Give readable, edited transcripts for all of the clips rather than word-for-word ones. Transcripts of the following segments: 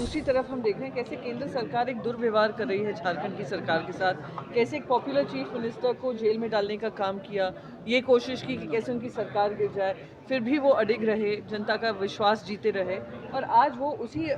दूसरी तरफ हम देख रहे हैं कैसे केंद्र सरकार एक दुर्व्यवहार कर रही है झारखंड की सरकार के साथ। कैसे एक पॉपुलर चीफ मिनिस्टर को जेल में डालने का काम किया, ये कोशिश की कि कैसे उनकी सरकार गिर जाए, फिर भी वो अडिग रहे, जनता का विश्वास जीते रहे और आज वो उसी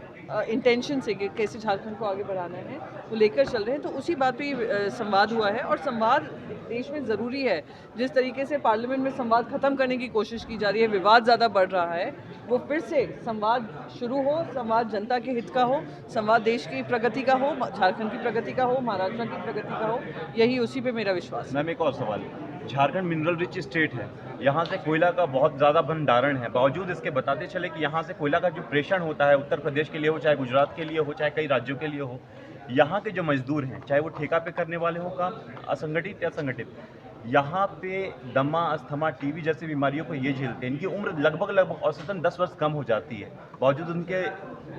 इंटेंशन से कि कैसे झारखंड को आगे बढ़ाना है वो लेकर चल रहे हैं। तो उसी बात पे संवाद हुआ है और संवाद देश में ज़रूरी है। जिस तरीके से पार्लियामेंट में संवाद ख़त्म करने की कोशिश की जा रही है, विवाद ज़्यादा बढ़ रहा है, वो फिर से संवाद शुरू हो, संवाद जनता के हित का हो, संवाद देश की प्रगति का हो, झारखंड की प्रगति का हो, महाराष्ट्र की प्रगति का हो, यही उसी पे मेरा विश्वास है। मैम एक और सवाल, झारखंड मिनरल रिच स्टेट है, यहाँ से कोयला का बहुत ज़्यादा भंडारण है, बावजूद इसके बताते चले कि यहाँ से कोयला का जो प्रेषण होता है उत्तर प्रदेश के लिए हो, चाहे गुजरात के लिए हो, चाहे कई राज्यों के लिए हो, यहाँ के जो मजदूर हैं, चाहे वो ठेका पे करने वाले हो काम, असंगठित या संगठित, यहाँ पे दमा, अस्थमा, टीबी जैसी बीमारियों को ये झेलते हैं। इनकी उम्र लगभग औसतन 10 वर्ष कम हो जाती है, बावजूद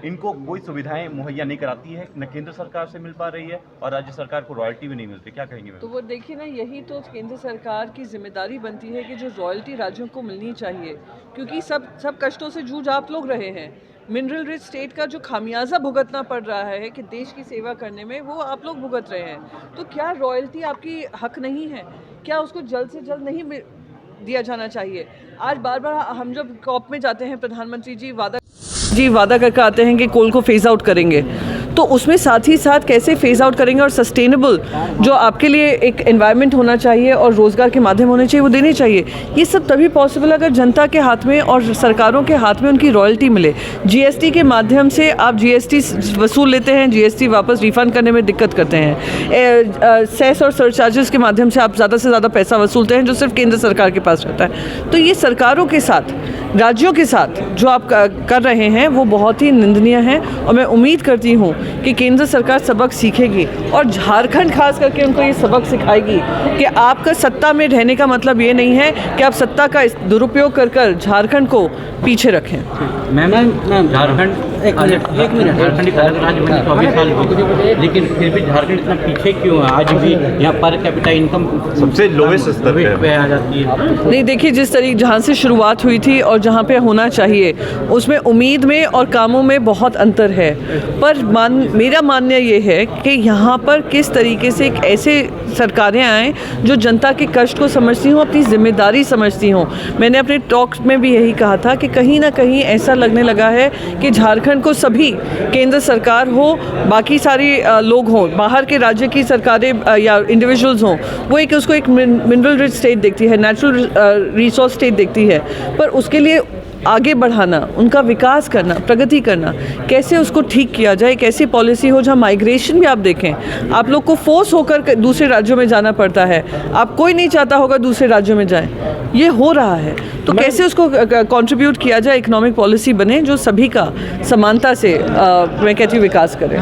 इनको कोई सुविधाएं मुहैया नहीं कराती है, न केंद्र सरकार से मिल पा रही है और राज्य सरकार को रॉयल्टी भी नहीं मिलती। क्या कहेंगे मैम? तो वो देखिए ना, यही तो केंद्र सरकार की जिम्मेदारी बनती है कि जो रॉयल्टी राज्यों को मिलनी चाहिए, क्योंकि सब कष्टों से जूझ आप लोग रहे हैं। मिनरल रिच स्टेट का जो खामियाजा भुगतना पड़ रहा है कि देश की सेवा करने में, वो आप लोग भुगत रहे हैं। तो क्या रॉयल्टी आपकी हक नहीं है? क्या उसको जल्द से जल्द नहीं दिया जाना चाहिए? आज बार बार हम जब कॉप में जाते हैं, प्रधानमंत्री जी वादा करके आते हैं कि कोल को फेज़ आउट करेंगे, तो उसमें साथ ही साथ कैसे फेज़ आउट करेंगे और सस्टेनेबल जो आपके लिए एक एनवायरनमेंट होना चाहिए और रोज़गार के माध्यम होने चाहिए, वो देने चाहिए। ये सब तभी पॉसिबल अगर जनता के हाथ में और सरकारों के हाथ में उनकी रॉयल्टी मिले। जीएसटी के माध्यम से आप जीएसटी वसूल लेते हैं, जीएसटी वापस रिफ़ंड करने में दिक्कत करते हैं। सेस और सरचार्जेस के माध्यम से आप ज़्यादा से ज़्यादा पैसा वसूलते हैं जो सिर्फ केंद्र सरकार के पास रहता है। तो ये सरकारों के साथ, राज्यों के साथ जो आप कर रहे हैं वो बहुत ही निंदनीय है और मैं उम्मीद करती हूँ कि केंद्र सरकार सबक सीखेगी और झारखंड खास करके उनको ये सबक सिखाएगी कि आपका सत्ता में रहने का मतलब ये नहीं है कि आप सत्ता का दुरुपयोग कर झारखंड को पीछे रखें। मैम झारखंड एक मिनट झारखंड एक अलग राज्य बने 24 साल हो गए, लेकिन फिर भी झारखंड इतना पीछे क्यों है? आज भी यहाँ पर कैपिटा इनकम सबसे लोवेस्ट स्तर पे आ जाती है। नहीं, देखिए, जिस तरीके जहाँ से शुरुआत हुई थी और जहाँ पे होना चाहिए उसमें उम्मीद में और कामों में बहुत अंतर है। पर मेरा मानना ये है कि यहाँ पर किस तरीके से एक ऐसे सरकारें आएँ जो जनता के कष्ट को समझती हों, अपनी जिम्मेदारी समझती हों। मैंने अपने टॉक में भी यही कहा था कि कहीं ना कहीं ऐसा लगने लगा है कि झारखंड को सभी, केंद्र सरकार हो, बाकी सारी लोग हों, बाहर के राज्य की सरकारें या इंडिविजुअल्स हों, वो उसको एक मिनरल रिच स्टेट देखती है, नेचुरल रिसोर्स स्टेट देखती है। पर उसके लिए आगे बढ़ाना, उनका विकास करना, प्रगति करना, कैसे उसको ठीक किया जाए, कैसी पॉलिसी हो जहाँ माइग्रेशन भी आप देखें, आप लोग को फोर्स होकर दूसरे राज्यों में जाना पड़ता है, आप कोई नहीं चाहता होगा दूसरे राज्यों में जाएं, ये हो रहा है। तो कैसे उसको कंट्रीब्यूट किया जाए, इकोनॉमिक पॉलिसी बने जो सभी का समानता से मैं कहती हूँ विकास करें।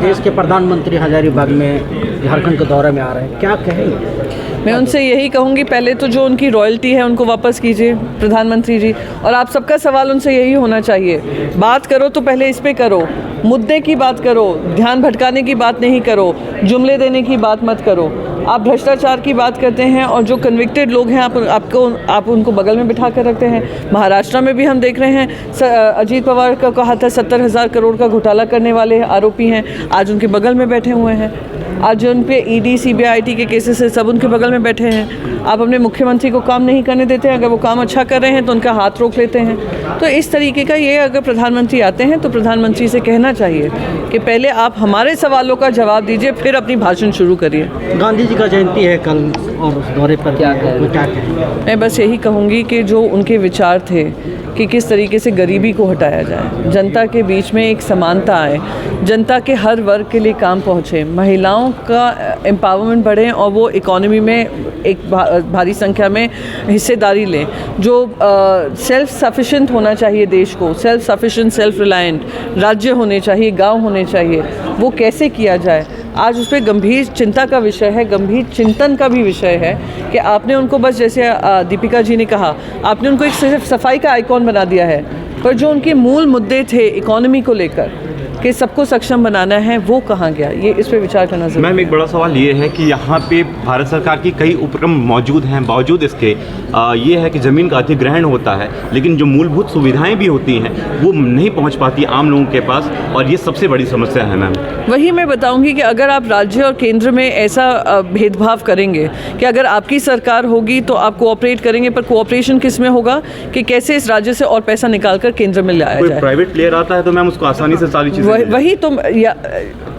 देश के प्रधानमंत्री हजारीबाग में झारखंड के दौरे में आ रहे हैं, क्या कहेंगे? मैं उनसे यही कहूँगी, पहले तो जो उनकी रॉयल्टी है उनको वापस कीजिए प्रधानमंत्री जी, और आप सबका सवाल उनसे यही होना चाहिए, बात करो तो पहले इस पे करो, मुद्दे की बात करो, ध्यान भटकाने की बात नहीं करो, जुमले देने की बात मत करो। आप भ्रष्टाचार की बात करते हैं और जो कन्विक्टेड लोग हैं आप उनको बगल में बिठा कर रखते हैं। महाराष्ट्र में भी हम देख रहे हैं, अजीत पवार का कहा था 70,000 करोड़ का घोटाला करने वाले आरोपी हैं, आज उनके बगल में बैठे हुए हैं। आज उन पे ईडी, सीबीआई के केसेस है, सब उनके बगल में बैठे हैं। आप अपने मुख्यमंत्री को काम नहीं करने देते हैं, अगर वो काम अच्छा कर रहे हैं तो उनका हाथ रोक लेते हैं। तो इस तरीके का ये अगर प्रधानमंत्री आते हैं तो प्रधानमंत्री से कहना चाहिए कि पहले आप हमारे सवालों का जवाब दीजिए, फिर अपनी भाषण शुरू करिए। गांधी जी का जयंती है कल और उस दौरे पर क्या कहें? मैं बस यही कहूँगी कि जो उनके विचार थे कि किस तरीके से गरीबी को हटाया जाए, जनता के बीच में एक समानता आए, जनता के हर वर्ग के लिए काम पहुँचे, महिलाओं का एम्पावरमेंट बढ़े और वो इकोनॉमी में एक भारी संख्या में हिस्सेदारी लें, जो सेल्फ सफिशिएंट होना चाहिए देश को, सेल्फ सफिशिएंट, सेल्फ रिलायंट राज्य होने चाहिए, गांव होने चाहिए, वो कैसे किया जाए, आज उस पर गंभीर चिंता का विषय है, गंभीर चिंतन का भी विषय है कि आपने उनको बस जैसे दीपिका जी ने कहा, आपने उनको एक सिर्फ सफाई का आइकॉन बना दिया है, पर जो उनके मूल मुद्दे थे इकोनॉमी को लेकर कि सबको सक्षम बनाना है, वो कहाँ गया? ये इस पे विचार करना जरूरी है। मैम, एक बड़ा सवाल ये है कि यहाँ पे भारत सरकार की कई उपक्रम मौजूद हैं, बावजूद इसके ये है कि ज़मीन का अधिग्रहण होता है, लेकिन जो मूलभूत सुविधाएं भी होती हैं वो नहीं पहुँच पाती आम लोगों के पास, और ये सबसे बड़ी समस्या है मैम। वही मैं बताऊंगी कि अगर आप राज्य और केंद्र में ऐसा भेदभाव करेंगे कि अगर आपकी सरकार होगी तो आप कोऑपरेट करेंगे, पर कोऑपरेशन किस में होगा कि कैसे इस राज्य से और पैसा निकाल कर केंद्र में लाया कोई जाए। प्राइवेट प्लेयर आता है तो मैम उसको आसानी से सारी चीज़ें वही तो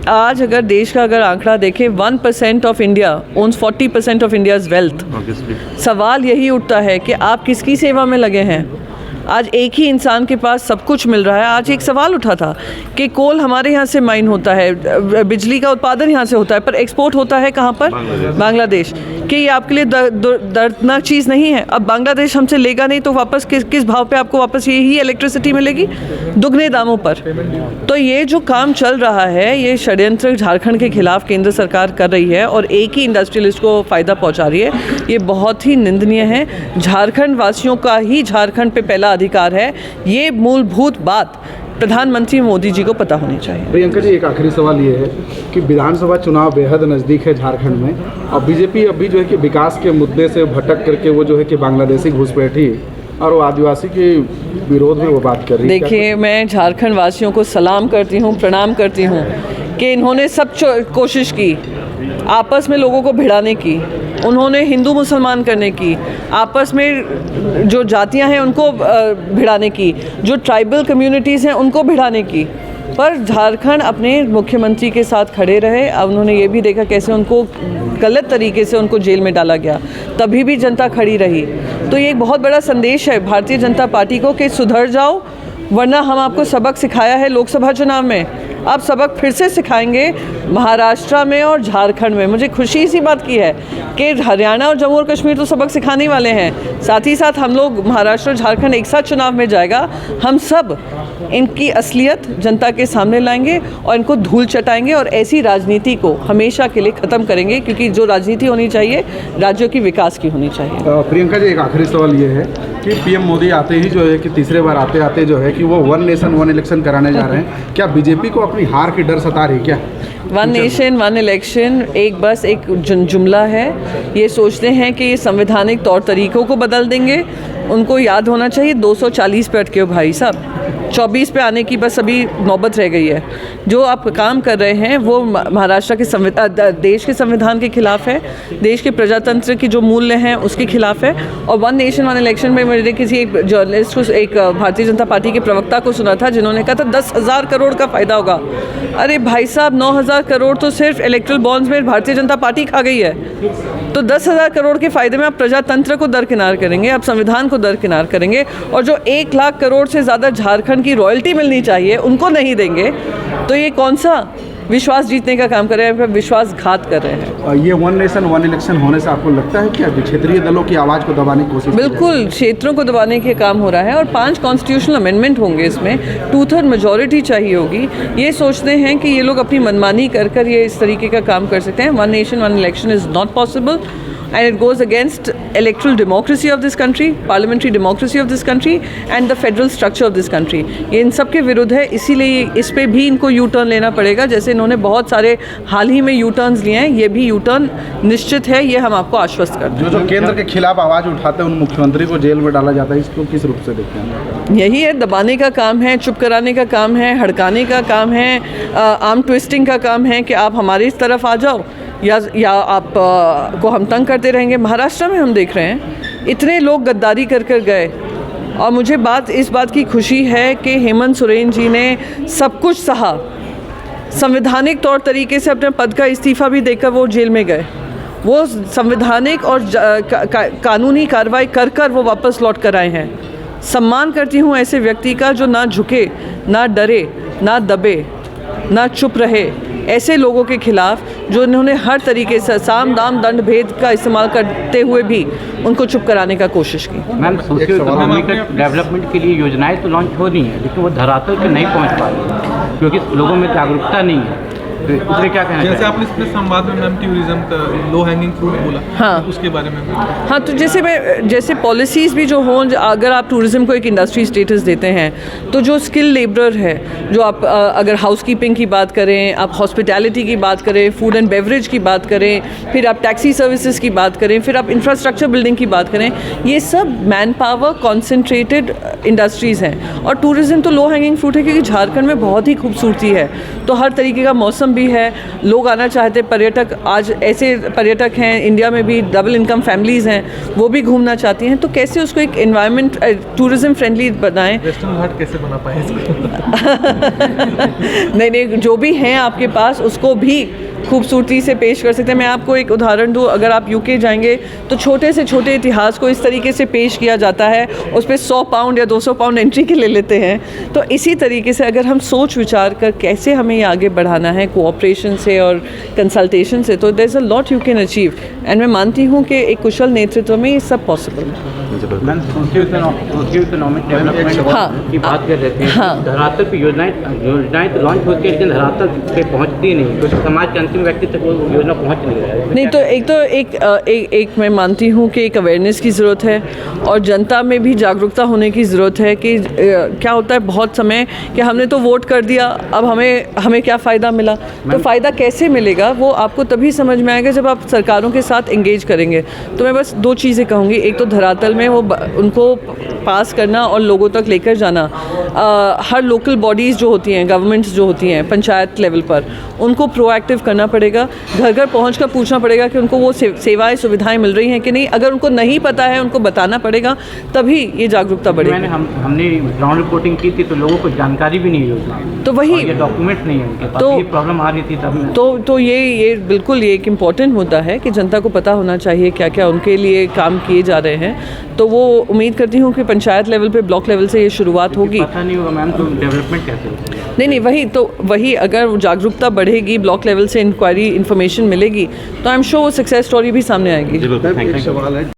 आज अगर देश का अगर आंकड़ा देखें, 1% of India owns 40% of India's wealth. सवाल यही उठता है कि आप किसकी सेवा में लगे हैं। आज एक ही इंसान के पास सब कुछ मिल रहा है। आज एक सवाल उठा था कि कोल हमारे यहाँ से माइन होता है, बिजली का उत्पादन यहाँ से होता है, पर एक्सपोर्ट होता है कहाँ पर? बांग्लादेश। कि ये आपके लिए दर्दनाक चीज़ नहीं है? अब बांग्लादेश हमसे लेगा नहीं तो वापस किस भाव पे आपको वापस यही इलेक्ट्रिसिटी मिलेगी? दुगने दामों पर। तो ये जो काम चल रहा है, ये षड्यंत्र झारखंड के खिलाफ केंद्र सरकार कर रही है और एक ही इंडस्ट्रियलिस्ट को फ़ायदा पहुँचा रही है। ये बहुत ही निंदनीय है। झारखंड वासियों का ही झारखंड पे पहला अधिकार है। ये मूलभूत बात प्रधानमंत्री मोदी जी को पता होनी चाहिए। प्रियंका जी, एक आखिरी सवाल ये है कि विधानसभा चुनाव बेहद नज़दीक है झारखंड में, और बीजेपी अभी जो है कि विकास के मुद्दे से भटक करके वो जो है कि बांग्लादेशी घुसपैठी और वो आदिवासी के विरोध में वो बात कर रही है। देखिए, मैं झारखंड वासियों को सलाम करती हूँ, प्रणाम करती हूँ कि इन्होंने सब कोशिश की आपस में लोगों को भिड़ाने की, उन्होंने हिंदू मुसलमान करने की, आपस में जो जातियां हैं उनको भिड़ाने की, जो ट्राइबल कम्युनिटीज़ हैं उनको भिड़ाने की, पर झारखंड अपने मुख्यमंत्री के साथ खड़े रहे। अब उन्होंने ये भी देखा कैसे उनको गलत तरीके से उनको जेल में डाला गया, तभी भी जनता खड़ी रही। तो ये एक बहुत बड़ा संदेश है भारतीय जनता पार्टी को कि सुधर जाओ, वरना हम आपको सबक सिखाया है लोकसभा चुनाव में, आप सबक फिर से सिखाएंगे महाराष्ट्र में और झारखंड में। मुझे खुशी इसी बात की है कि हरियाणा और जम्मू और कश्मीर तो सबक सिखाने वाले हैं, साथ ही साथ हम लोग महाराष्ट्र और झारखंड एक साथ चुनाव में जाएगा। हम सब इनकी असलियत जनता के सामने लाएंगे और इनको धूल चटाएंगे और ऐसी राजनीति को हमेशा के लिए ख़त्म करेंगे, क्योंकि जो राजनीति होनी चाहिए राज्यों की विकास की होनी चाहिए। प्रियंका जी, एक आखिरी सवाल ये है कि पीएम मोदी आते ही जो है कि तीसरे बार आते आते जो है कि वो 1 नेशन 1 इलेक्शन कराने जा रहे हैं। क्या बीजेपी को अपनी हार की डर सता रही क्या? 1 नेशन 1 इलेक्शन एक जुमला है। ये सोचते हैं कि ये संवैधानिक तौर तरीक़ों को बदल देंगे। उनको याद होना चाहिए 240 पे अटके हो भाई साहब, 24 पे आने की बस अभी नौबत रह गई है। जो आप काम कर रहे हैं वो महाराष्ट्र के देश के संविधान के खिलाफ है, देश के प्रजातंत्र की जो मूल्य हैं उसके खिलाफ है। और 1 नेशन 1 इलेक्शन में मैंने किसी एक जर्नलिस्ट को, एक भारतीय जनता पार्टी के प्रवक्ता को सुना था जिन्होंने कहा था 10,000 करोड़ का फ़ायदा होगा। अरे भाई साहब, 9,000 करोड़ तो सिर्फ इलेक्ट्रल बॉन्ड्स में भारतीय जनता पार्टी खा गई है। तो 10,000 करोड़ के फ़ायदे में आप प्रजातंत्र को दरकिनार करेंगे, आप संविधान को दरकिनार करेंगे, और जो 1 लाख करोड़ से ज़्यादा झारखंड की रॉयल्टी मिलनी चाहिए उनको नहीं देंगे। तो ये कौन सा विश्वास जीतने का काम कर रहे हैं, विश्वासघात कर रहे हैं। ये 1 नेशन 1 इलेक्शन होने से आपको लगता है कि क्षेत्रीय दलों की आवाज़ को दबाने की कोशिश? बिल्कुल, क्षेत्रों को दबाने के काम हो रहा है और 5 कॉन्स्टिट्यूशनल अमेंडमेंट होंगे, इसमें 2/3 मेजॉरिटी चाहिए होगी। ये सोचते हैं कि ये लोग अपनी मनमानी कर ये इस तरीके का काम कर सकते हैं। 1 nation 1 election is not possible and it goes against electoral democracy of this country, parliamentary democracy of this country and the federal structure of this country। ये इन सब के विरुद्ध है, इसीलिए इस पे भी इनको यू टर्न लेना पड़ेगा। जैसे इन्होंने बहुत सारे हाल ही में यू टर्न्स लिए हैं, ये भी यू टर्न निश्चित है, ये हम आपको आश्वस्त करते हैं। जो केंद्र के खिलाफ आवाज़ उठाते हैं उन मुख्यमंत्री को जेल में डाला जाता है, इसको किस रूप से देखते हैं? यही है, दबाने का काम है, चुप कराने का काम है, हड़काने का काम है, आर्म ट्विस्टिंग का काम है कि आप हमारी इस तरफ आ जाओ या आप को हम तंग करते रहेंगे। महाराष्ट्र में हम देख रहे हैं इतने लोग गद्दारी कर गए, और मुझे इस बात की खुशी है कि हेमंत सोरेन जी ने सब कुछ सहा, संवैधानिक तौर तरीके से अपने पद का इस्तीफ़ा भी देकर वो जेल में गए। वो संवैधानिक और कानूनी कार्रवाई कर वो वापस लौट कर आए हैं। सम्मान करती हूँ ऐसे व्यक्ति का जो ना झुके, ना डरे, ना दबे, ना चुप रहे। ऐसे लोगों के खिलाफ जो इन्होंने हर तरीके से साम दाम दंड भेद का इस्तेमाल करते हुए भी उनको चुप कराने का कोशिश की। मैम, सोशियो इकोनॉमिक डेवलपमेंट के लिए योजनाएं तो लॉन्च हो रही हैं, लेकिन वो धरातल पे नहीं पहुंच पा रही क्योंकि लोगों में जागरूकता नहीं है। तो इसलिए क्या कहना जैसे चाहिए? आपने इसमें संवाद में मैम टूरिज्म का लो हैंगिंग फ्रूट बोला, हाँ। उसके बारे में हाँ, तो जैसे पॉलिसीज़ भी जो हों, अगर आप टूरिज़्म को एक इंडस्ट्री स्टेटस देते हैं तो जो स्किल लेबरर है, जो आप अगर हाउसकीपिंग की बात करें, आप हॉस्पिटैलिटी की बात करें, फूड एंड बेवरेज की बात करें, फिर आप टैक्सी सर्विसेज की बात करें, फिर आप इंफ्रास्ट्रक्चर बिल्डिंग की बात करें, ये सब मैन पावर कॉन्सेंट्रेटेड इंडस्ट्रीज़ हैं। और टूरिज़्म तो लो हैंगिंग फ्रूट है क्योंकि झारखंड में बहुत ही खूबसूरती है, तो हर तरीके का मौसम भी है, लोग आना चाहते हैं, पर्यटक आज ऐसे पर्यटक हैं इंडिया में भी, डबल इनकम फैमिलीज़ हैं, वो भी घूमना चाहती हैं, तो कैसे उसको एक एनवायरनमेंट टूरिज़्म फ्रेंडली बनाएं। वेस्टर्न घाट कैसे बना पाए इसको? नहीं, जो भी हैं आपके पास उसको भी खूबसूरती से पेश कर सकते हैं। मैं आपको एक उदाहरण दूँ, अगर आप यूके जाएंगे तो छोटे से छोटे इतिहास को इस तरीके से पेश किया जाता है, उस पर 100 पाउंड या 200 पाउंड एंट्री के ले लेते हैं। तो इसी तरीके से अगर हम सोच विचार कर कैसे हमें ये आगे बढ़ाना है कोऑपरेशन से और कंसल्टेशन से, तो there is a lot you can achieve, and मैं मानती हूँ कि एक कुशल नेतृत्व में ये सब पॉसिबल है। मैम सोशियो इकोनॉमिक डेवलपमेंट हाँ। की बात कर रहे थे, हाँ। धरातल पे योजनाएं तो लॉन्च होती है लेकिन धरातल पे पहुंचती नहीं, क्योंकि समाज के अंतिम व्यक्ति तक वो योजना पहुंच नहीं रहा है। नहीं, तो एक मैं मानती हूँ कि एक अवेयरनेस की ज़रूरत है और जनता में भी जागरूकता होने की ज़रूरत है कि क्या होता है बहुत समय कि हमने तो वोट कर दिया, अब हमें क्या फ़ायदा मिला। तो फ़ायदा कैसे मिलेगा वो आपको तभी समझ में आएगा जब आप सरकारों के साथ एंगेज करेंगे। तो मैं बस 2 चीज़ें कहूँगी, एक तो धरातल में वो उनको पास करना और लोगों तक लेकर जाना। हर लोकल बॉडीज़ जो होती हैं, गवर्नमेंट्स जो होती हैं पंचायत लेवल पर, उनको प्रोएक्टिव करना पड़ेगा, घर घर पहुँच कर पूछना पड़ेगा कि उनको वो सेवाएं सुविधाएं मिल रही हैं कि नहीं। अगर उनको नहीं पता है उनको बताना पड़ेगा, तभी ये जागरूकता बढ़ेगी। हमने ग्राउंड रिपोर्टिंग की थी तो लोगों को जानकारी भी नहीं होती, तो वही ये डॉक्यूमेंट नहीं है उनके पास, तो ये प्रॉब्लम आ रही थी तब। तो ये बिल्कुल ये एक इम्पॉर्टेंट मुद्दा है कि जनता को पता होना चाहिए क्या क्या उनके लिए काम किए जा रहे हैं। तो वो उम्मीद करती हूँ कि पंचायत लेवल पे, ब्लॉक लेवल से ये शुरुआत होगी। पता नहीं होगा मैम तो डेवलपमेंट कैसे होगी? नहीं, वही अगर जागरूकता बढ़ेगी, ब्लॉक लेवल से इंक्वायरी इन्फॉर्मेशन मिलेगी, तो आई एम श्योर वो सक्सेस स्टोरी भी सामने आएगी। जी बिल्कुल, थैंक यू।